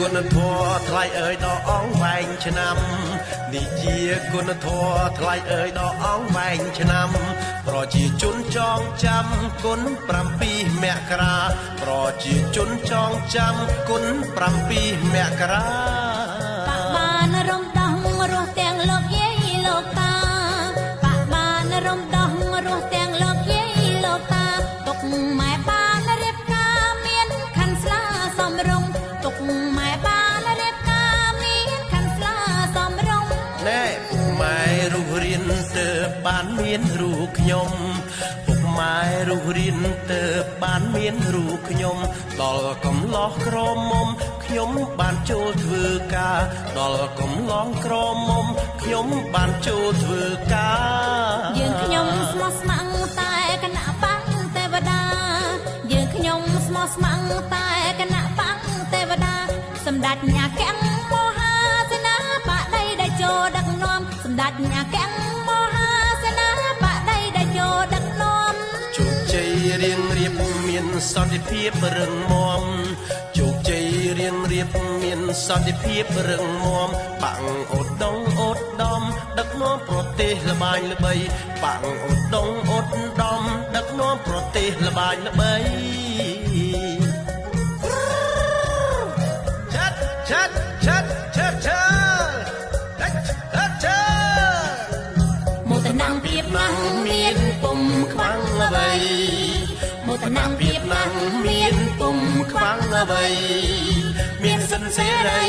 គុណធម៌ថ្លៃអើយដល់អងវែងឆ្នាំនេះជាគុណធម៌ថ្លៃអើយដល់អងវែងឆ្នាំប្រជាជនចងចាំគុណ7មករាប្រជាជនចងចាំគុណ7មករាបានរំដោះរស់ទាំងលោកយាយលោកតាបានរំដោះរស់ទាំងលោកយាយលោកតាទុកម៉ែបានរៀបការមានខណ្ឌស្លាសំរុងទុកម៉ែបានរៀបការមានខណ្ឌស្លាសំរុងណែម៉ែរុះរៀនទៅបានមានរូបខ្ញុំពុកម៉ែរុះរៀនទៅបានមានរូបខ្ញុំដល់កំឡោះក្រមុំខ្ញុំបានចូលធ្វើការដល់កំឡោះក្រមុំខ្ញុំបានចូលធ្វើការយើងខ្ញុំស្មោះស្ម័គ្រតែគណៈបង្កទេវតាយើងខ្ញុំស្មោះស្ម័គ្រតែគណៈបង្កទេវតាសម្ដេចញាកែងមហាសេនាបតីដែលចូលដឹកនាំសម្ដេចញាកែងមហាសេនាបតីដែលចូលដឹកនាំជោគជ័យរៀងរៀបមានសន្តិភាពរឹងមាំជោគជ័យរៀងរៀបមានសន្តិភាពរឹងមាំបាំងអូតដងអូតដំដឹកនាំប្រទេសល្បាញល្បីបាំងអូតដងអូតដំដឹកនាំប្រទេសល្បាញល្បីចាត់ចាត់ចាត់ចាត់ចាត់ចាមោទនភាពណាស់មានពុំខ្វាំងអ្វីមោទនភាពណាស់មានពុំខ្វាំងអ្វីមានសិនសេរី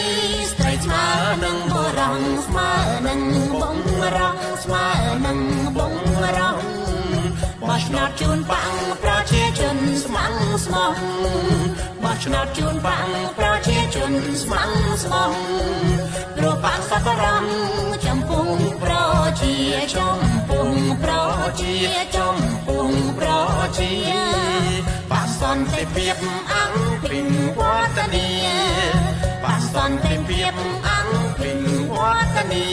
ស្ត្រីស្មើនឹងបុរសស្មើនឹងបងរងស្មើនឹងបងរងបោះឆ្នោតជូនបាំងប្រជាជនស្ម័គ្រស្មោះបោះឆ្នោតជូនបាំងប្រជាជនស្ម័គ្រស្មោះព្រោះបាំងសក្ការៈចំពោះប្រជាចំពោះប្រជាចំពោះប្រជាបាំងសន្តិភាពអង្គភិងវឌ្ឍនីបាំងសន្តិភាពអង្គភិងវឌ្ឍនី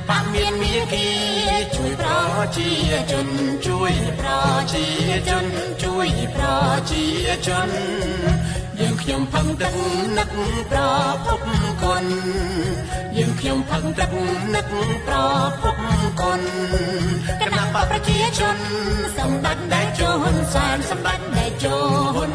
បាំងមានមាគ៌ាជួយប្រជាជនជួយប្រជាជនជួយប្រជាជនយើងខ្ញុំផឹងទឹកនឹកប្រភពគុណយើងខ្ញុំផឹងទឹកនឹកប្រភពគុណគណៈបកប្រជាជនសម្ដេចតេជោហ៊ុនសែនសម្ដេចតេជោហ៊ុន